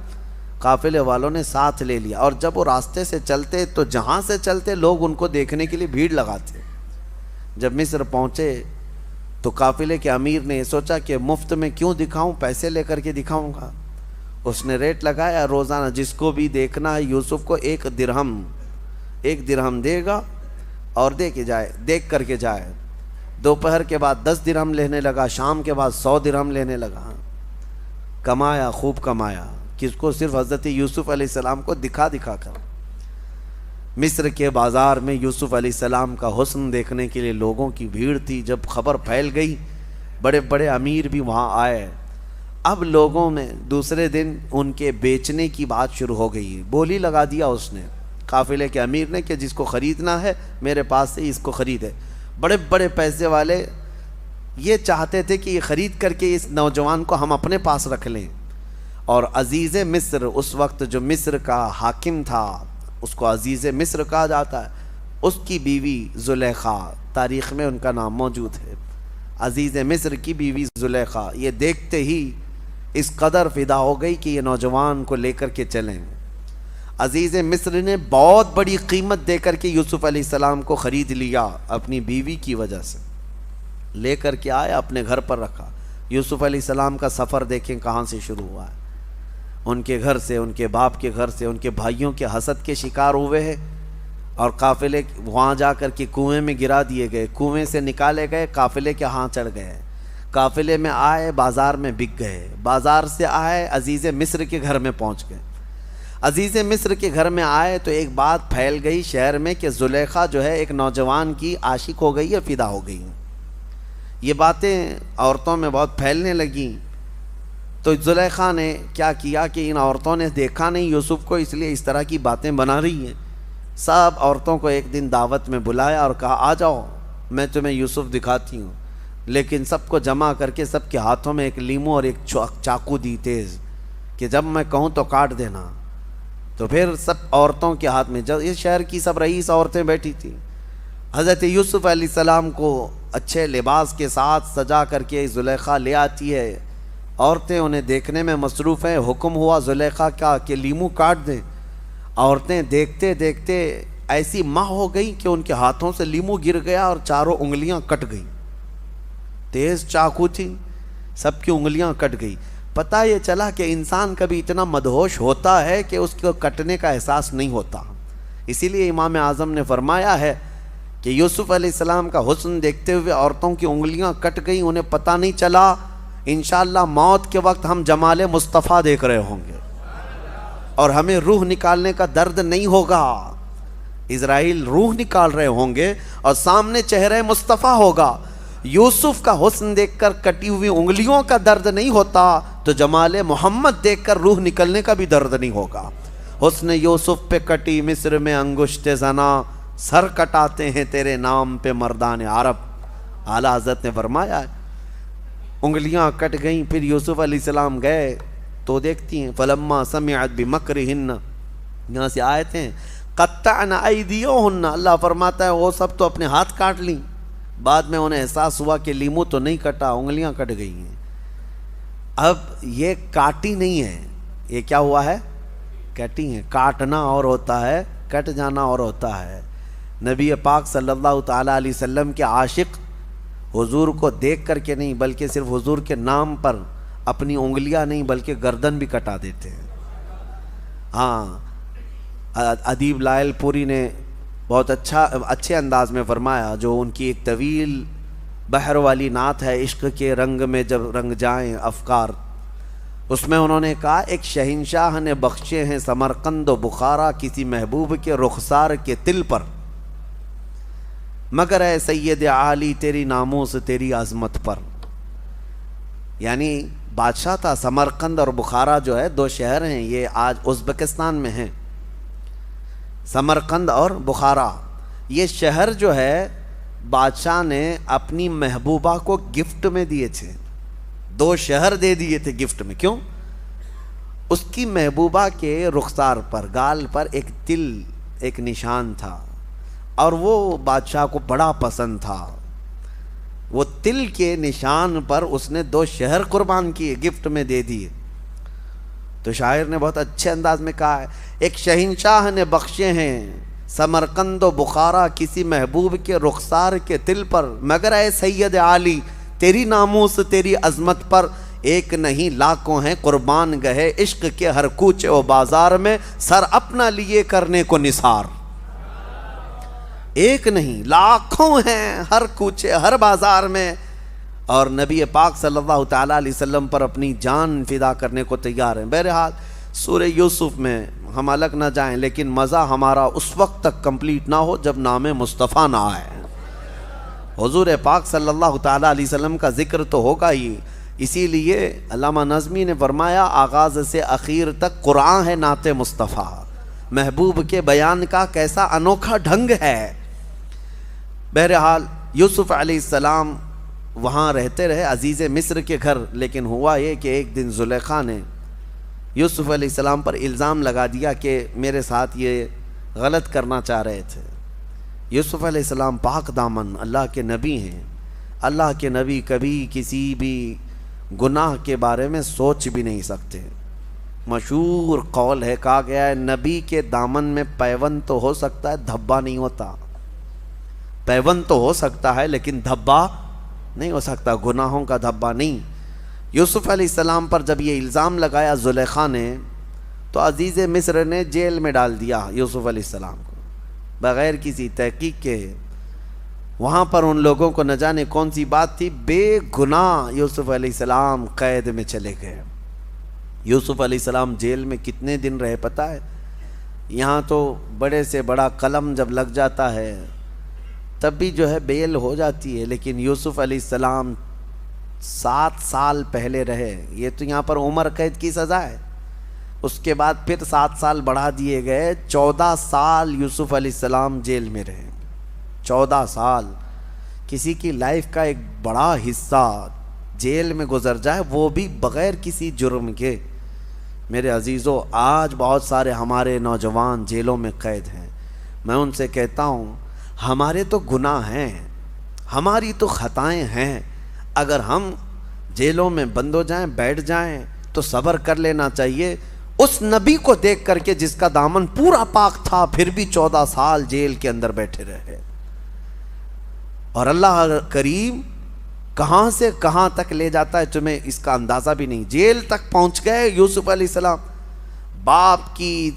قافلے والوں نے ساتھ لے لیا، اور جب وہ راستے سے چلتے تو جہاں سے چلتے لوگ ان کو دیکھنے کے لیے بھیڑ لگاتے۔ جب مصر پہنچے تو قافلے کے امیر نے یہ سوچا کہ مفت میں کیوں دکھاؤں، پیسے لے کر کے دکھاؤں گا۔ اس نے ریٹ لگایا، روزانہ جس کو بھی دیکھنا ہے یوسف کو 1 درہم دے گا اور دیکھ کر کے جائے۔ دوپہر کے بعد 10 درہم لینے لگا، شام کے بعد 100 درہم لینے لگا۔ کمایا، خوب کمایا، کس کو؟ صرف حضرت یوسف علیہ السلام کو دکھا کر۔ مصر کے بازار میں یوسف علیہ السلام کا حسن دیکھنے کے لیے لوگوں کی بھیڑ تھی۔ جب خبر پھیل گئی بڑے بڑے امیر بھی وہاں آئے۔ اب لوگوں میں دوسرے دن ان کے بیچنے کی بات شروع ہو گئی، بولی لگا دیا اس نے، قافلے کے امیر نے، کہ جس کو خریدنا ہے میرے پاس سے اس کو خریدے۔ بڑے بڑے پیسے والے یہ چاہتے تھے کہ یہ خرید کر کے اس نوجوان کو ہم اپنے پاس رکھ لیں۔ اور عزیز مصر، اس وقت جو مصر کا حاکم تھا اس کو عزیز مصر کہا جاتا ہے، اس کی بیوی زلیخا، تاریخ میں ان کا نام موجود ہے، عزیز مصر کی بیوی زلیخا، یہ دیکھتے ہی اس قدر فدا ہو گئی کہ یہ نوجوان کو لے کر کے چلیں۔ عزیز مصر نے بہت بڑی قیمت دے کر کے یوسف علیہ السلام کو خرید لیا اپنی بیوی کی وجہ سے، لے کر کے آیا اپنے گھر پر رکھا۔ یوسف علیہ السلام کا سفر دیکھیں کہاں سے شروع ہوا ہے، ان کے گھر سے، ان کے باپ کے گھر سے، ان کے بھائیوں کے حسد کے شکار ہوئے ہیں، اور قافلے وہاں جا کر کے کنویں میں گرا دیے گئے، کنویں سے نکالے گئے، قافلے کے ہاں چڑھ گئے، قافلے میں آئے بازار میں بک گئے، بازار سے آئے عزیز مصر کے گھر میں پہنچ گئے۔ عزیز مصر کے گھر میں آئے تو ایک بات پھیل گئی شہر میں کہ زلیخا جو ہے ایک نوجوان کی عاشق ہو گئی ہے، فدا ہو گئی۔ یہ باتیں عورتوں میں بہت پھیلنے لگیں، تو زلیخا نے کیا کیا کہ ان عورتوں نے دیکھا نہیں یوسف کو، اس لیے اس طرح کی باتیں بنا رہی ہیں۔ سب عورتوں کو ایک دن دعوت میں بلایا اور کہا آ جاؤ میں تمہیں یوسف دکھاتی ہوں، لیکن سب کو جمع کر کے سب کے ہاتھوں میں ایک لیمو اور ایک چاقو دی تیز، کہ جب میں کہوں تو کاٹ دینا۔ تو پھر سب عورتوں کے ہاتھ میں، جب اس شہر کی سب رئیس عورتیں بیٹھی تھیں، حضرت یوسف علیہ السلام کو اچھے لباس کے ساتھ سجا کر کے زلیخا لے آتی ہے، عورتیں انہیں دیکھنے میں مصروف ہیں۔ حکم ہوا زلیخا کا کہ لیمو کاٹ دیں، عورتیں دیکھتے دیکھتے ایسی ماہ ہو گئی کہ ان کے ہاتھوں سے لیمو گر گیا اور چاروں انگلیاں کٹ گئیں، تیز چاقو تھی، سب کی انگلیاں کٹ گئی۔ پتہ یہ چلا کہ انسان کبھی اتنا مدہوش ہوتا ہے کہ اس کو کٹنے کا احساس نہیں ہوتا۔ اسی لیے امام اعظم نے فرمایا ہے کہ یوسف علیہ السلام کا حسن دیکھتے ہوئے عورتوں کی انگلیاں کٹ گئیں، انہیں پتہ نہیں چلا. انشاءاللہ موت کے وقت ہم جمال مصطفیٰ دیکھ رہے ہوں گے اور ہمیں روح نکالنے کا درد نہیں ہوگا. اسرائیل روح نکال رہے ہوں گے اور سامنے چہرہ مصطفیٰ ہوگا. یوسف کا حسن دیکھ کر کٹی ہوئی انگلیوں کا درد نہیں ہوتا تو جمال محمد دیکھ کر روح نکلنے کا بھی درد نہیں ہوگا. حسن یوسف پہ کٹی مصر میں انگشت زنا، سر کٹاتے ہیں تیرے نام پہ مردان عرب. اعلیٰ حضرت نے فرمایا انگلیاں کٹ گئیں. پھر یوسف علیہ السلام گئے تو دیکھتی ہیں فلما سمعت بمکرہن، یہاں سے آیت ہیں قطعنا ایدیہن، اللہ فرماتا ہے وہ سب تو اپنے ہاتھ کاٹ لیں. بعد میں انہیں احساس ہوا کہ لیمو تو نہیں کٹا، انگلیاں کٹ گئی ہیں. اب یہ کاٹی نہیں ہے، یہ کیا ہوا ہے؟ کٹی ہیں. کاٹنا اور ہوتا ہے، کٹ جانا اور ہوتا ہے. نبی پاک صلی اللہ تعالیٰ علیہ وسلم کے عاشق حضور کو دیکھ کر کے نہیں بلکہ صرف حضور کے نام پر اپنی انگلیاں نہیں بلکہ گردن بھی کٹا دیتے ہیں. ہاں، ادیب لائل پوری نے بہت اچھے انداز میں فرمایا، جو ان کی ایک طویل بحر والی نعت ہے عشق کے رنگ میں جب رنگ جائیں افکار، اس میں انہوں نے کہا ایک شہنشاہ نے بخشے ہیں سمرقند و بخارا کسی محبوب کے رخسار کے تل پر، مگر اے سید عالی تیری ناموس تیری عظمت پر. یعنی بادشاہ تھا. سمرقند اور بخارا جو ہے دو شہر ہیں، یہ آج ازبکستان میں ہیں. سمرقند اور بخارا یہ شہر جو ہے بادشاہ نے اپنی محبوبہ کو گفٹ میں دیے تھے. دو شہر دے دیے تھے گفٹ میں. کیوں؟ اس کی محبوبہ کے رخسار پر گال پر ایک تل ایک نشان تھا اور وہ بادشاہ کو بڑا پسند تھا. وہ تل کے نشان پر اس نے دو شہر قربان کیے، گفٹ میں دے دیے. تو شاعر نے بہت اچھے انداز میں کہا ہے ایک شہنشاہ نے بخشے ہیں سمرقند و بخارا کسی محبوب کے رخسار کے تل پر، مگر اے سید عالی تیری ناموس تیری عظمت پر ایک نہیں لاکھوں ہیں قربان گئے عشق کے ہر کوچے و بازار میں سر اپنا لیے کرنے کو نثار. ایک نہیں لاکھوں ہیں ہر کوچے ہر بازار میں، اور نبی پاک صلی اللہ تعالیٰ علیہ وسلم پر اپنی جان فدا کرنے کو تیار ہیں. بہرحال سورہ یوسف میں ہم الگ نہ جائیں، لیکن مزہ ہمارا اس وقت تک کمپلیٹ نہ ہو جب نام مصطفیٰ نہ آئے. حضور پاک صلی اللہ تعالیٰ علیہ وسلم کا ذکر تو ہوگا ہی. اسی لیے علامہ نظمی نے فرمایا آغاز سے اخیر تک قرآن ہے نعت مصطفیٰ، محبوب کے بیان کا کیسا انوکھا ڈھنگ ہے. بہرحال یوسف علیہ السلام وہاں رہتے رہے عزیز مصر کے گھر، لیکن ہوا یہ کہ ایک دن زلیخا نے یوسف علیہ السلام پر الزام لگا دیا کہ میرے ساتھ یہ غلط کرنا چاہ رہے تھے. یوسف علیہ السلام پاک دامن اللہ کے نبی ہیں. اللہ کے نبی کبھی کسی بھی گناہ کے بارے میں سوچ بھی نہیں سکتے. مشہور قول ہے، کہا گیا ہے نبی کے دامن میں پیوند تو ہو سکتا ہے دھبا نہیں ہوتا. پیوند تو ہو سکتا ہے لیکن دھبا نہیں ہو سکتا، گناہوں کا دھبا نہیں. یوسف علیہ السلام پر جب یہ الزام لگایا زلیخا نے تو عزیز مصر نے جیل میں ڈال دیا یوسف علیہ السلام کو بغیر کسی تحقیق کے. وہاں پر ان لوگوں کو نہ جانے کون سی بات تھی، بے گناہ یوسف علیہ السلام قید میں چلے گئے. یوسف علیہ السلام جیل میں کتنے دن رہے پتہ ہے؟ یہاں تو بڑے سے بڑا قلم جب لگ جاتا ہے تب بھی جو ہے بیل ہو جاتی ہے، لیکن یوسف علیہ السلام 7 سال پہلے رہے. یہ تو یہاں پر عمر قید کی سزا ہے. اس کے بعد پھر 7 سال بڑھا دیے گئے، 14 سال یوسف علیہ السلام جیل میں رہے. 14 سال کسی کی لائف کا ایک بڑا حصہ جیل میں گزر جائے، وہ بھی بغیر کسی جرم کے. میرے عزیزو، آج بہت سارے ہمارے نوجوان جیلوں میں قید ہیں. میں ان سے کہتا ہوں ہمارے تو گناہ ہیں، ہماری تو خطائیں ہیں. اگر ہم جیلوں میں بند ہو جائیں بیٹھ جائیں تو صبر کر لینا چاہیے. اس نبی کو دیکھ کر کے جس کا دامن پورا پاک تھا پھر بھی 14 سال جیل کے اندر بیٹھے رہے. اور اللہ کریم کہاں سے کہاں تک لے جاتا ہے تمہیں اس کا اندازہ بھی نہیں. جیل تک پہنچ گئے یوسف علیہ السلام. باپ کی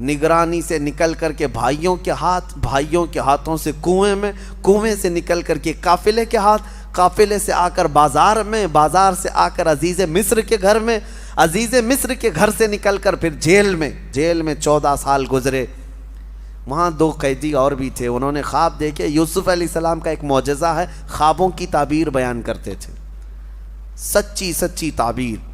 نگرانی سے نکل کر کے بھائیوں کے ہاتھ، بھائیوں کے ہاتھوں سے کنویں میں، کنویں سے نکل کر کے قافلے کے ہاتھ، قافلے سے آ کر بازار میں، بازار سے آ کر عزیز مصر کے گھر میں، عزیز مصر کے گھر سے نکل کر پھر جیل میں، جیل میں 14 سال گزرے۔ وہاں 2 قیدی اور بھی تھے، انہوں نے خواب دیکھے۔ یوسف علیہ السلام کا ایک معجزہ ہے، خوابوں کی تعبیر بیان کرتے تھے، سچی سچی تعبیر۔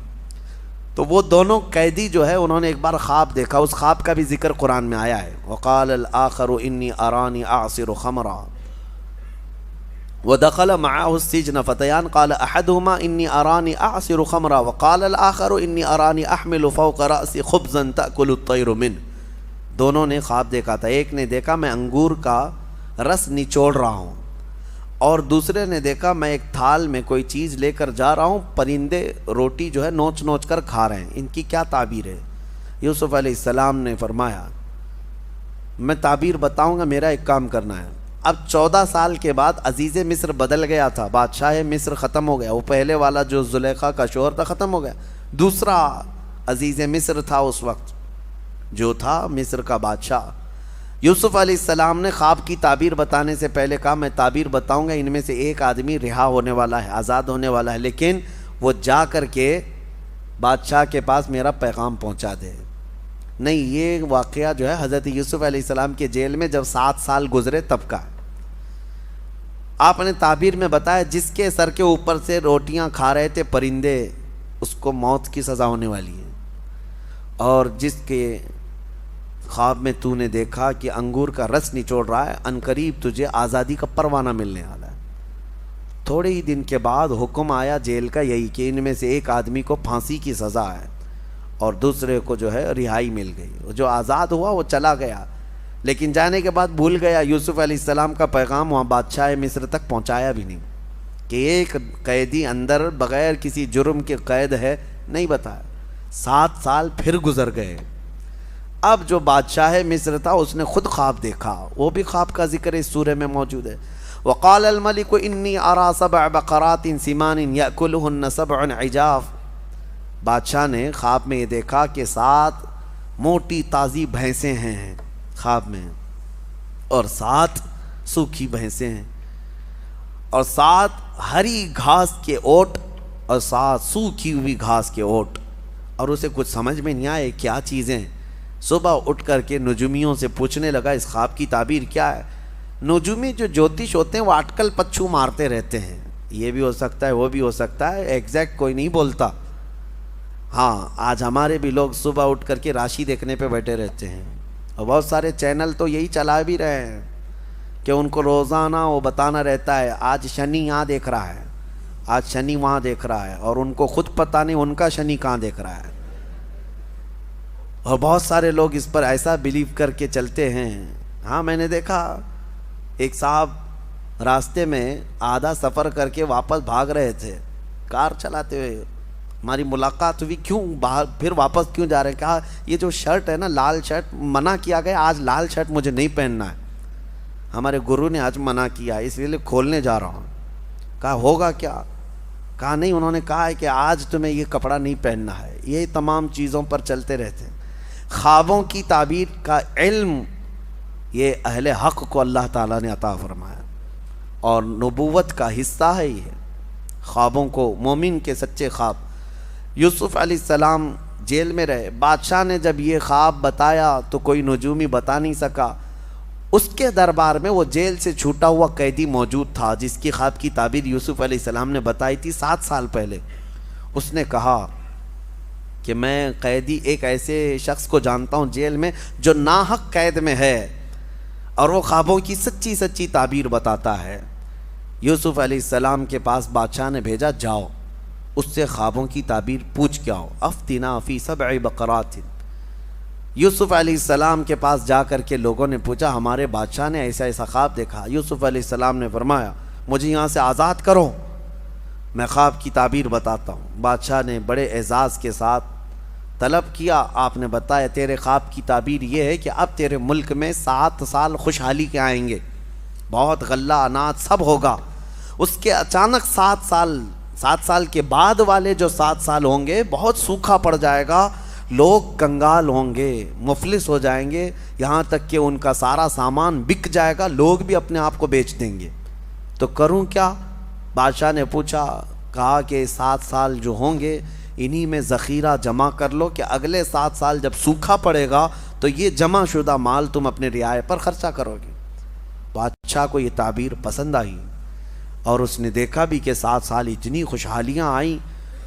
تو وہ دونوں قیدی جو ہے انہوں نے ایک بار خواب دیکھا، اس خواب کا بھی ذکر قرآن میں آیا ہے۔ وقال الآخر انی ارانی اعصر خمرا ودخل معه السجن فتيان قال احدهما انی ارانی اعصر خمرا وقال الآخر انی ارانی احمل فوق رأسی خبزا تأکل الطیر منه۔ دونوں نے خواب دیکھا تھا، ایک نے دیکھا میں انگور کا رس نچوڑ رہا ہوں، اور دوسرے نے دیکھا میں ایک تھال میں کوئی چیز لے کر جا رہا ہوں، پرندے روٹی جو ہے نوچ نوچ کر کھا رہے ہیں، ان کی کیا تعبیر ہے؟ یوسف علیہ السلام نے فرمایا میں تعبیر بتاؤں گا، میرا ایک کام کرنا ہے۔ اب 14 سال کے بعد عزیز مصر بدل گیا تھا، بادشاہ مصر ختم ہو گیا، وہ پہلے والا جو زلیخا کا شوہر تھا ختم ہو گیا، دوسرا عزیز مصر تھا اس وقت جو تھا مصر کا بادشاہ۔ یوسف علیہ السلام نے خواب کی تعبیر بتانے سے پہلے کہا میں تعبیر بتاؤں گا، ان میں سے ایک آدمی رہا ہونے والا ہے، آزاد ہونے والا ہے، لیکن وہ جا کر کے بادشاہ کے پاس میرا پیغام پہنچا دے۔ نہیں، یہ واقعہ جو ہے حضرت یوسف علیہ السلام کے جیل میں جب 7 سال گزرے تب کا ہے۔ آپ نے تعبیر میں بتایا جس کے سر کے اوپر سے روٹیاں کھا رہے تھے پرندے، اس کو موت کی سزا ہونے والی ہے، اور جس کے خواب میں تو نے دیکھا کہ انگور کا رس نچوڑ رہا ہے، عنقریب تجھے آزادی کا پروانہ ملنے والا ہے۔ تھوڑے ہی دن کے بعد حکم آیا جیل کا یہی کہ ان میں سے ایک آدمی کو پھانسی کی سزا ہے اور دوسرے کو جو ہے رہائی مل گئی۔ جو آزاد ہوا وہ چلا گیا، لیکن جانے کے بعد بھول گیا یوسف علیہ السلام کا پیغام وہاں بادشاہ مصر تک پہنچایا بھی نہیں کہ ایک قیدی اندر بغیر کسی جرم کے قید ہے، نہیں بتایا۔ 7 سال پھر گزر گئے۔ اب جو بادشاہ مصر تھا اس نے خود خواب دیکھا، وہ بھی خواب کا ذکر اس سورہ میں موجود ہے۔ وقال الملك انی ارى 7 بقرات سمان یأکلهن 7 عجاف۔ بادشاہ نے خواب میں یہ دیکھا کہ 7 موٹی تازی بھینسیں ہیں خواب میں، اور 7 سوکھی بھینسیں ہیں، اور 7 ہری گھاس کے اوٹ اور 7 سوکھی ہوئی گھاس کے اوٹ، اور اسے کچھ سمجھ میں نہیں آئے کیا چیزیں۔ صبح اٹھ کر کے نجومیوں سے پوچھنے لگا اس خواب کی تعبیر کیا ہے۔ نجومی جو جوتش ہوتے ہیں وہ اٹکل پچھو مارتے رہتے ہیں، یہ بھی ہو سکتا ہے وہ بھی ہو سکتا ہے، ایگزیکٹ کوئی نہیں بولتا۔ ہاں، آج ہمارے بھی لوگ صبح اٹھ کر کے راشی دیکھنے پہ بیٹھے رہتے ہیں، اور بہت سارے چینل تو یہی چلا بھی رہے ہیں کہ ان کو روزانہ وہ بتانا رہتا ہے آج شنی یہاں دیکھ رہا ہے، آج شنی وہاں دیکھ رہا ہے، اور ان کو خود پتہ نہیں ان کا شنی کہاں دیکھ رہا ہے۔ اور بہت سارے لوگ اس پر ایسا بلیو کر کے چلتے ہیں۔ ہاں، میں نے دیکھا ایک صاحب راستے میں آدھا سفر کر کے واپس بھاگ رہے تھے کار چلاتے ہوئے، ہماری ملاقات ہوئی، کیوں باہر پھر واپس کیوں جا رہے ہیں؟ کہا یہ جو شرٹ ہے نا، لال شرٹ، منع کیا گیا آج لال شرٹ مجھے نہیں پہننا ہے، ہمارے گرو نے آج منع کیا اس لیے کھولنے جا رہا ہوں۔ کہا ہوگا کیا؟ کہا نہیں، انہوں نے کہا ہے کہ آج تمہیں یہ کپڑا نہیں پہننا ہے۔ یہ تمام چیزوں پر چلتے رہتے ہیں۔ خوابوں کی تعبیر کا علم یہ اہل حق کو اللہ تعالیٰ نے عطا فرمایا، اور نبوت کا حصہ ہے یہ خوابوں کو، مومن کے سچے خواب۔ یوسف علیہ السلام جیل میں رہے، بادشاہ نے جب یہ خواب بتایا تو کوئی نجومی بتا نہیں سکا۔ اس کے دربار میں وہ جیل سے چھوٹا ہوا قیدی موجود تھا جس کی خواب کی تعبیر یوسف علیہ السلام نے بتائی تھی 7 سال پہلے۔ اس نے کہا کہ میں قیدی ایک ایسے شخص کو جانتا ہوں جیل میں جو ناحق قید میں ہے اور وہ خوابوں کی سچی سچی تعبیر بتاتا ہے۔ یوسف علیہ السلام کے پاس بادشاہ نے بھیجا، جاؤ اس سے خوابوں کی تعبیر پوچھ کے آؤ۔ افتنا فی 7 بقرات۔ یوسف علیہ السلام کے پاس جا کر کے لوگوں نے پوچھا ہمارے بادشاہ نے ایسا ایسا خواب دیکھا۔ یوسف علیہ السلام نے فرمایا مجھے یہاں سے آزاد کرو، میں خواب کی تعبیر بتاتا ہوں۔ بادشاہ نے بڑے اعزاز کے ساتھ طلب کیا، آپ نے بتایا تیرے خواب کی تعبیر یہ ہے کہ اب تیرے ملک میں 7 سال خوشحالی کے آئیں گے، بہت غلہ اناج سب ہوگا۔ اس کے اچانک 7 سال کے بعد والے جو 7 سال ہوں گے بہت سوکھا پڑ جائے گا، لوگ کنگال ہوں گے، مفلس ہو جائیں گے، یہاں تک کہ ان کا سارا سامان بک جائے گا، لوگ بھی اپنے آپ کو بیچ دیں گے، تو کروں کیا؟ بادشاہ نے پوچھا، کہا کہ 7 سال جو ہوں گے انہی میں ذخیرہ جمع کر لو کہ اگلے 7 سال جب سوکھا پڑے گا تو یہ جمع شدہ مال تم اپنے رعایا پر خرچہ کرو گے۔ بادشاہ کو یہ تعبیر پسند آئی اور اس نے دیکھا بھی کہ 7 سال اتنی خوشحالیاں آئیں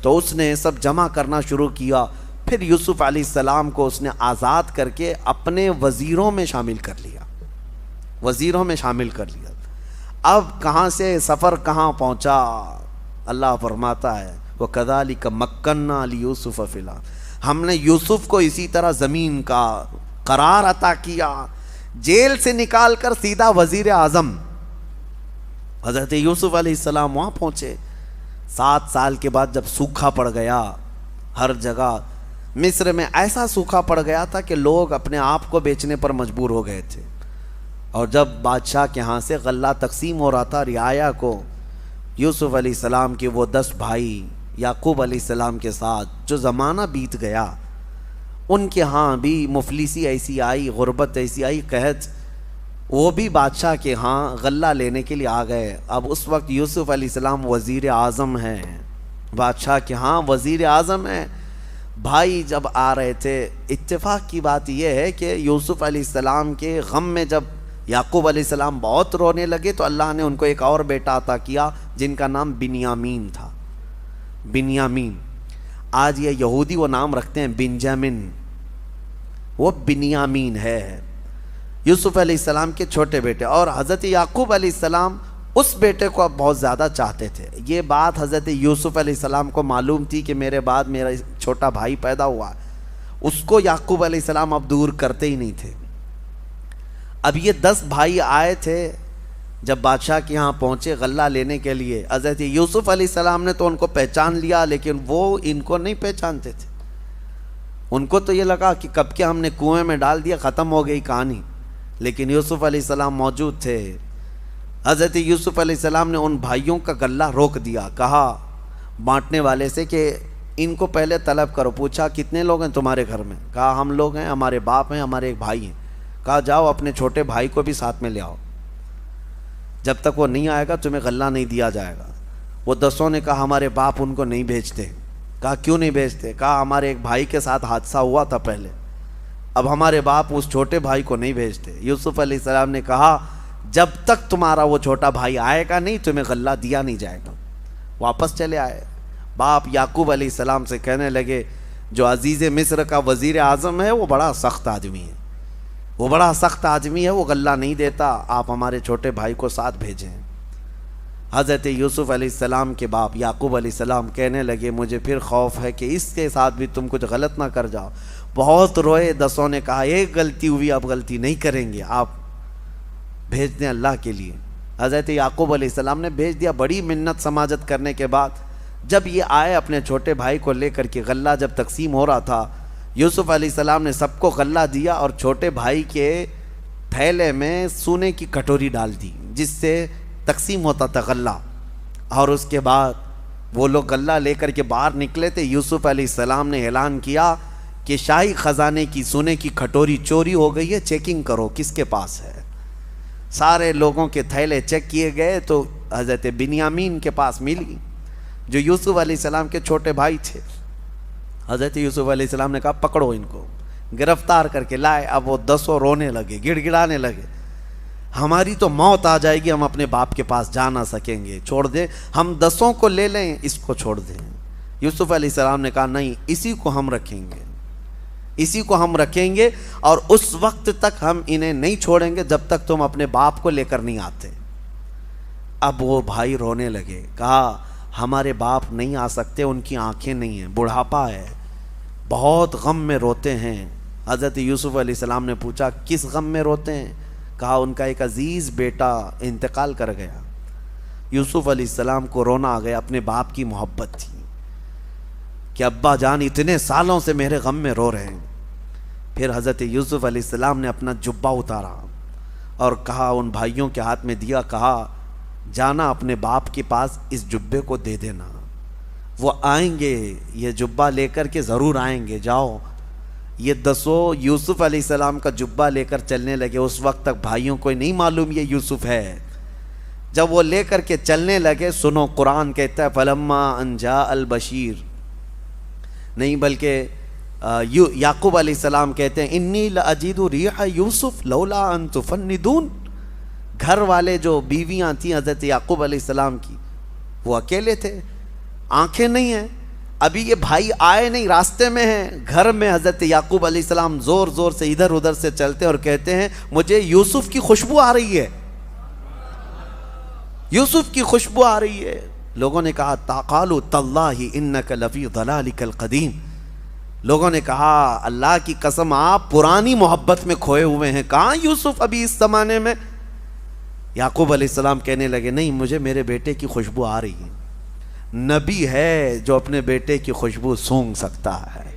تو اس نے سب جمع کرنا شروع کیا۔ پھر یوسف علیہ السلام کو اس نے آزاد کر کے اپنے وزیروں میں شامل کر لیا، وزیروں میں شامل کر لیا۔ اب کہاں سے سفر کہاں پہنچا؟ اللہ فرماتا ہے وَكَذَلِكَ مَكَّنَّا لِيُوسُفَ فِي الْأَرْضِ، ہم نے یوسف کو اسی طرح زمین کا قرار عطا کیا، جیل سے نکال کر سیدھا وزیر اعظم۔ حضرت یوسف علیہ السلام وہاں پہنچے، 7 سال کے بعد جب سوکھا پڑ گیا ہر جگہ، مصر میں ایسا سوکھا پڑ گیا تھا کہ لوگ اپنے آپ کو بیچنے پر مجبور ہو گئے تھے، اور جب بادشاہ کے ہاں سے غلہ تقسیم ہو رہا تھا رعایا کو، یوسف علیہ السلام کے وہ 10 بھائی یعقوب علیہ السلام کے ساتھ جو زمانہ بیت گیا، ان کے ہاں بھی مفلسی ایسی آئی، غربت ایسی آئی، قحط، وہ بھی بادشاہ کے ہاں غلہ لینے کے لیے آ گئے۔ اب اس وقت یوسف علیہ السلام وزیر اعظم ہیں، بادشاہ کے ہاں وزیر اعظم ہیں۔ بھائی جب آ رہے تھے، اتفاق کی بات یہ ہے کہ یوسف علیہ السلام کے غم میں جب یعقوب علیہ السلام بہت رونے لگے تو اللہ نے ان کو ایک اور بیٹا عطا کیا جن کا نام بنیامین تھا۔ بنیامین، آج یہ یہودی وہ نام رکھتے ہیں بنجامن، وہ بنیامین ہے، یوسف علیہ السلام کے چھوٹے بیٹے، اور حضرت یعقوب علیہ السلام اس بیٹے کو اب بہت زیادہ چاہتے تھے۔ یہ بات حضرت یوسف علیہ السلام کو معلوم تھی کہ میرے بعد میرا چھوٹا بھائی پیدا ہوا، اس کو یعقوب علیہ السلام اب دور کرتے ہی نہیں تھے۔ اب یہ 10 بھائی آئے تھے جب بادشاہ کے یہاں پہنچے غلہ لینے کے لیے، حضرت یوسف علیہ السلام نے تو ان کو پہچان لیا، لیکن وہ ان کو نہیں پہچانتے تھے۔ ان کو تو یہ لگا کہ کب کے ہم نے کنویں میں ڈال دیا، ختم ہو گئی کہانی، لیکن یوسف علیہ السلام موجود تھے۔ حضرت یوسف علیہ السلام نے ان بھائیوں کا غلہ روک دیا، کہا بانٹنے والے سے کہ ان کو پہلے طلب کرو۔ پوچھا کتنے لوگ ہیں تمہارے گھر میں؟ کہا ہم لوگ ہیں، ہمارے باپ ہیں، ہمارے ایک بھائی ہیں۔ کہا جاؤ اپنے چھوٹے بھائی کو بھی ساتھ میں لے آؤ، جب تک وہ نہیں آئے گا تمہیں غلہ نہیں دیا جائے گا۔ وہ 10 نے کہا ہمارے باپ ان کو نہیں بھیجتے۔ کہا کیوں نہیں بھیجتے؟ کہا ہمارے ایک بھائی کے ساتھ حادثہ ہوا تھا پہلے، اب ہمارے باپ اس چھوٹے بھائی کو نہیں بھیجتے۔ یوسف علیہ السلام نے کہا جب تک تمہارا وہ چھوٹا بھائی آئے گا نہیں تمہیں غلہ دیا نہیں جائے گا۔ واپس چلے آئے۔ باپ یعقوب علیہ السلام سے کہنے لگے جو عزیز مصر کا وزیر اعظم ہے وہ بڑا سخت آدمی ہے، وہ بڑا سخت آدمی ہے، وہ غلہ نہیں دیتا، آپ ہمارے چھوٹے بھائی کو ساتھ بھیجیں۔ حضرت یوسف علیہ السلام کے باپ یعقوب علیہ السلام کہنے لگے مجھے پھر خوف ہے کہ اس کے ساتھ بھی تم کچھ غلط نہ کر جاؤ۔ بہت روئے، 10 نے کہا ایک غلطی ہوئی، اب غلطی نہیں کریں گے، آپ بھیج دیں اللہ کے لیے۔ حضرت یعقوب علیہ السلام نے بھیج دیا۔ بڑی منت سماجت کرنے کے بعد جب یہ آئے اپنے چھوٹے بھائی کو لے کر کے، غلہ جب تقسیم ہو رہا تھا، یوسف علیہ السلام نے سب کو غلہ دیا اور چھوٹے بھائی کے تھیلے میں سونے کی کٹوری ڈال دی جس سے تقسیم ہوتا تھا غلہ، اور اس کے بعد وہ لوگ غلہ لے کر کے باہر نکلے تھے۔ یوسف علیہ السلام نے اعلان کیا کہ شاہی خزانے کی سونے کی کٹوری چوری ہو گئی ہے، چیکنگ کرو کس کے پاس ہے۔ سارے لوگوں کے تھیلے چیک کیے گئے تو حضرت بنیامین کے پاس ملی جو یوسف علیہ السلام کے چھوٹے بھائی تھے۔ حضرت یوسف علیہ السلام نے کہا پکڑو ان کو، گرفتار کر کے لائے۔ اب وہ 10 رونے لگے، گڑ گڑانے لگے، ہماری تو موت آ جائے گی، ہم اپنے باپ کے پاس جا نہ سکیں گے، چھوڑ دیں، ہم 10 کو لے لیں، اس کو چھوڑ دیں۔ یوسف علیہ السلام نے کہا نہیں، اسی کو ہم رکھیں گے، اسی کو ہم رکھیں گے، اور اس وقت تک ہم انہیں نہیں چھوڑیں گے جب تک تم اپنے باپ کو لے کر نہیں آتے۔ اب وہ بھائی رونے لگے، کہا ہمارے باپ نہیں آ سکتے، ان کی آنکھیں نہیں ہیں، بڑھاپا ہے، بہت غم میں روتے ہیں۔ حضرت یوسف علیہ السلام نے پوچھا کس غم میں روتے ہیں؟ کہا ان کا ایک عزیز بیٹا انتقال کر گیا۔ یوسف علیہ السلام کو رونا آ گیا، اپنے باپ کی محبت تھی کہ ابا جان اتنے سالوں سے میرے غم میں رو رہے ہیں۔ پھر حضرت یوسف علیہ السلام نے اپنا جبہ اتارا اور کہا ان بھائیوں کے ہاتھ میں دیا، کہا جانا اپنے باپ کے پاس اس جبے کو دے دینا، وہ آئیں گے، یہ جبہ لے کر کے ضرور آئیں گے، جاؤ یہ 10 یوسف علیہ السلام کا جبہ لے کر چلنے لگے. اس وقت تک بھائیوں کو نہیں معلوم یہ یوسف ہے. جب وہ لے کر کے چلنے لگے, سنو قرآن کہتا ہے فلما ان جاء البشیر, نہیں بلکہ یعقوب علیہ السلام کہتے ہیں انی لاجد ریح یوسف لولا ان تفندون. گھر والے جو بیویاں تھیں حضرت یعقوب علیہ السلام کی, وہ اکیلے تھے, آنکھیں نہیں ہیں, ابھی یہ بھائی آئے نہیں, راستے میں ہیں. گھر میں حضرت یعقوب علیہ السلام زور زور سے ادھر ادھر سے چلتے اور کہتے ہیں مجھے یوسف کی خوشبو آ رہی ہے, یوسف کی خوشبو آ رہی ہے. لوگوں نے کہا قالوا تاللہ انک لفی ضلالک القدیم. لوگوں نے کہا اللہ کی قسم آپ پرانی محبت میں کھوئے ہوئے ہیں, کہاں یوسف ابھی اس زمانے میں. یعقوب علیہ السلام کہنے لگے نہیں, مجھے میرے بیٹے کی خوشبو آ رہی ہے. نبی ہے جو اپنے بیٹے کی خوشبو سونگھ سکتا ہے.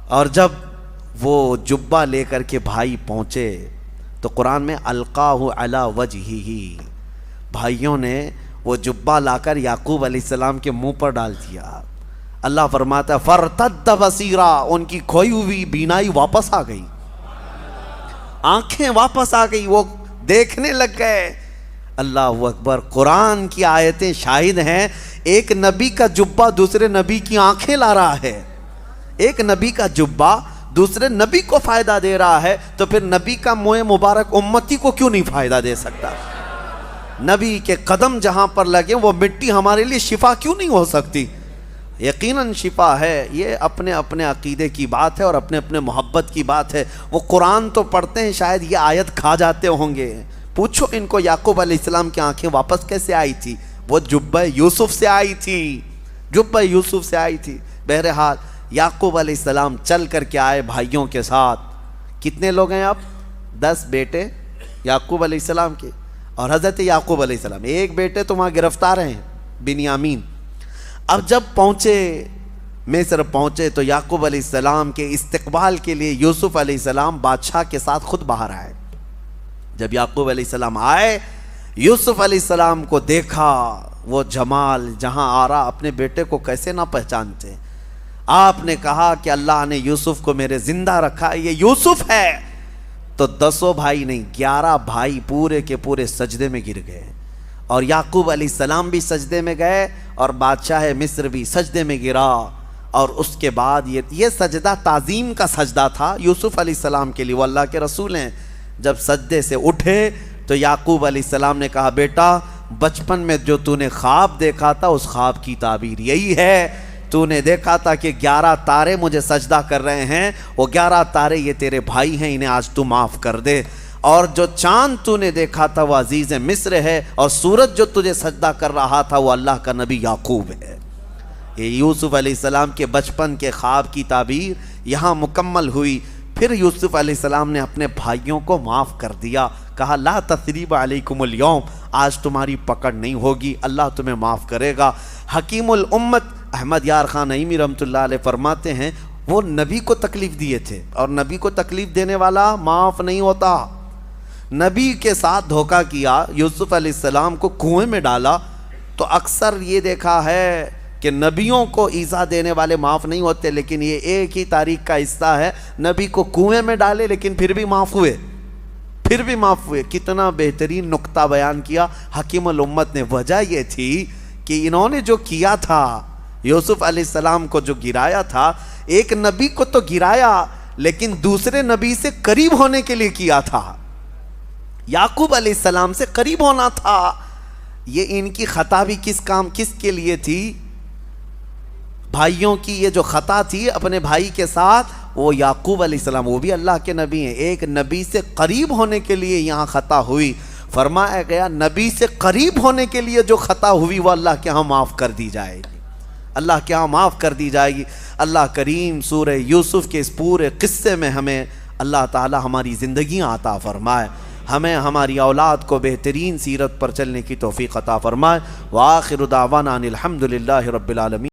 اور جب وہ جبہ لے کر کے بھائی پہنچے تو قرآن میں القاہ علی وجہہ, بھائیوں نے وہ جبہ لا کر یعقوب علیہ السلام کے منہ پر ڈال دیا. اللہ فرماتا ہے فرتد بصیرا, ان کی کھوئی ہوئی بینائی واپس آ گئی, آنکھیں واپس آ گئی, وہ دیکھنے لگ گئے. اللہ اکبر. قرآن کی آیتیں شاہد ہیں, ایک نبی کا جبہ دوسرے نبی کی آنکھیں لا رہا ہے, ایک نبی کا جبہ دوسرے نبی کو فائدہ دے رہا ہے, تو پھر نبی کا منہ مبارک امتی کو کیوں نہیں فائدہ دے سکتا؟ نبی کے قدم جہاں پر لگے وہ مٹی ہمارے لیے شفا کیوں نہیں ہو سکتی؟ یقیناً شفا ہے. یہ اپنے اپنے عقیدے کی بات ہے اور اپنے اپنے محبت کی بات ہے. وہ قرآن تو پڑھتے ہیں, شاید یہ آیت کھا جاتے ہوں گے. پوچھو ان کو یعقوب علیہ السلام کی آنکھیں واپس کیسے آئی تھی؟ وہ جبہ یوسف سے آئی تھی, جبہ یوسف سے آئی تھی. بہرحال یعقوب علیہ السلام چل کر کے آئے بھائیوں کے ساتھ. کتنے لوگ ہیں اب؟ 10 بیٹے یعقوب علیہ السلام کے, اور حضرت یعقوب علیہ السلام. ایک بیٹے تو وہاں گرفتار ہیں, بنیامین. اب جب پہنچے, مصر پہنچے, تو یعقوب علیہ السلام کے استقبال کے لیے یوسف علیہ السلام بادشاہ کے ساتھ خود باہر آئے. جب یعقوب علیہ السلام آئے, یوسف علیہ السلام کو دیکھا, وہ جمال جہاں آ رہا, اپنے بیٹے کو کیسے نہ پہچانتے. آپ نے کہا کہ اللہ نے یوسف کو میرے زندہ رکھا, یہ یوسف ہے. تو 10 بھائی نہیں 11 بھائی پورے کے پورے سجدے میں گر گئے, اور یعقوب علیہ السلام بھی سجدے میں گئے, اور بادشاہ مصر بھی سجدے میں گرا. اور اس کے بعد یہ سجدہ تعظیم کا سجدہ تھا یوسف علیہ السلام کے لیے, وہ اللہ کے رسول ہیں. جب سجدے سے اٹھے تو یعقوب علیہ السلام نے کہا بیٹا بچپن میں جو تو نے خواب دیکھا تھا اس خواب کی تعبیر یہی ہے. تو نے دیکھا تھا کہ 11 تارے مجھے سجدہ کر رہے ہیں, وہ 11 تارے یہ تیرے بھائی ہیں, انہیں آج تو معاف کر دے. اور جو چاند تو نے دیکھا تھا وہ عزیز مصر ہے, اور سورج جو تجھے سجدہ کر رہا تھا وہ اللہ کا نبی یعقوب ہے. یہ یوسف علیہ السلام کے بچپن کے خواب کی تعبیر یہاں مکمل ہوئی. پھر یوسف علیہ السلام نے اپنے بھائیوں کو معاف کر دیا, کہا لا تثریب علیکم اليوم, آج تمہاری پکڑ نہیں ہوگی, اللہ تمہیں معاف کرے گا. حکیم الامت احمد یار خان نعیمی رحمۃ اللہ علیہ فرماتے ہیں وہ نبی کو تکلیف دیے تھے, اور نبی کو تکلیف دینے والا معاف نہیں ہوتا. نبی کے ساتھ دھوکہ کیا, یوسف علیہ السلام کو کنویں میں ڈالا, تو اکثر یہ دیکھا ہے کہ نبیوں کو ایذا دینے والے معاف نہیں ہوتے, لیکن یہ ایک ہی تاریخ کا حصہ ہے, نبی کو کنویں میں ڈالے لیکن پھر بھی معاف ہوئے, پھر بھی معاف ہوئے. کتنا بہترین نقطہ بیان کیا حکیم الامت نے. وجہ یہ تھی کہ انہوں نے جو کیا تھا, یوسف علیہ السلام کو جو گرایا تھا, ایک نبی کو تو گرایا لیکن دوسرے نبی سے قریب ہونے کے لیے کیا تھا, یعقوب علیہ السلام سے قریب ہونا تھا. یہ ان کی خطا بھی کس کے لیے تھی؟ بھائیوں کی یہ جو خطا تھی اپنے بھائی کے ساتھ, وہ یعقوب علیہ السلام وہ بھی اللہ کے نبی ہیں, ایک نبی سے قریب ہونے کے لیے یہاں خطا ہوئی. فرمایا گیا نبی سے قریب ہونے کے لیے جو خطا ہوئی وہ اللہ کے ہاں معاف کر دی جائے گی, اللہ کے ہاں معاف کر دی جائے گی. اللہ کریم سورہ یوسف کے اس پورے قصے میں ہمیں اللہ تعالی ہماری زندگیاں عطا فرمائے, ہمیں ہماری اولاد کو بہترین سیرت پر چلنے کی توفیق عطا فرمائے. وآخر دعوانا ان الحمد للہ رب العالمین.